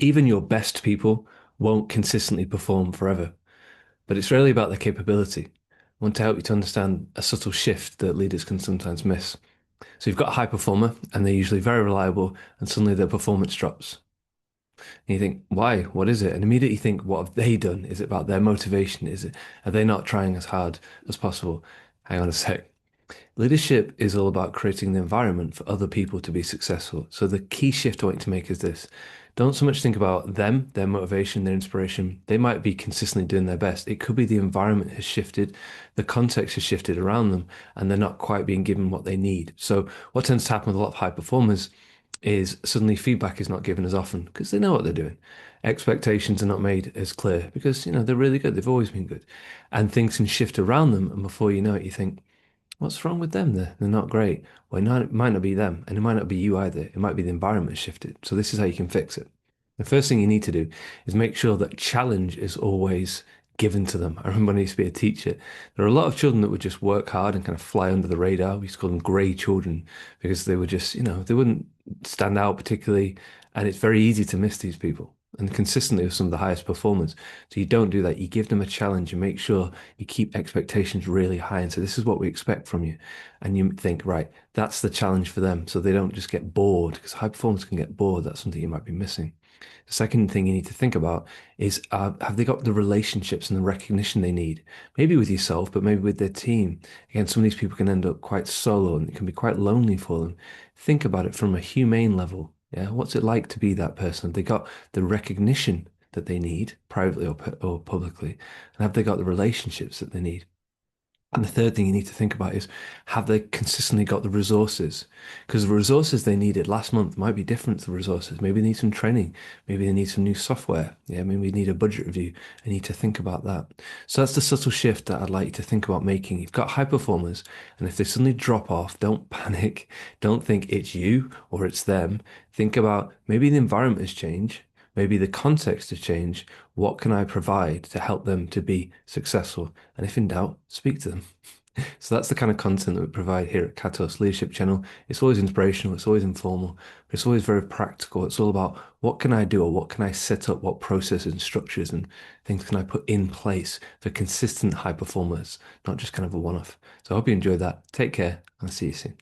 Even your best people won't consistently perform forever, but it's really about their capability. I want to help you to understand a subtle shift that leaders can sometimes miss. So you've got a high performer, and they're usually very reliable, and suddenly their performance drops. And you think, why? What is it? And immediately you think, what have they done? Is it about their motivation? Are they not trying as hard as possible? Hang on a sec. Leadership is all about creating the environment for other people to be successful. So the key shift I want you to make is this. Don't so much think about them, their motivation, their inspiration. They might be consistently doing their best. It could be the environment has shifted, the context has shifted around them, and they're not quite being given what they need. So what tends to happen with a lot of high performers is suddenly feedback is not given as often because they know what they're doing. Expectations are not made as clear because, they're really good. They've always been good. And things can shift around them. And before you know it, you think, what's wrong with them? They're not great. Well, it might not be them, and it might not be you either. It might be the environment shifted. So this is how you can fix it. The first thing you need to do is make sure that challenge is always given to them. I remember when I used to be a teacher, there are a lot of children that would just work hard and kind of fly under the radar. We used to call them grey children because they were just, they wouldn't stand out particularly, and it's very easy to miss these people. And consistently with some of the highest performers. So you don't do that. You give them a challenge and make sure you keep expectations really high. And so this is what we expect from you. And you think, right, that's the challenge for them. So they don't just get bored because high performers can get bored. That's something you might be missing. The second thing you need to think about is have they got the relationships and the recognition they need? Maybe with yourself, but maybe with their team. Again, some of these people can end up quite solo and it can be quite lonely for them. Think about it from a humane level. Yeah, what's it like to be that person? Have they got the recognition that they need, privately or publicly? And have they got the relationships that they need? And the third thing you need to think about is have they consistently got the resources? Because the resources they needed last month might be different to the resources. Maybe they need some training. Maybe they need some new software. Yeah, maybe we need a budget review. I need to think about that. So that's the subtle shift that I'd like you to think about making. You've got high performers, and if they suddenly drop off, don't panic. Don't think it's you or it's them. Think about maybe the environment has changed. Maybe the context has changed. What can I provide to help them to be successful? And if in doubt, speak to them. So that's the kind of content that we provide here at Kataholos Leadership Channel. It's always inspirational, it's always informal, but it's always very practical. It's all about what can I do or what can I set up, what processes and structures and things can I put in place for consistent high performers, not just kind of a one-off. So I hope you enjoyed that. Take care and I'll see you soon.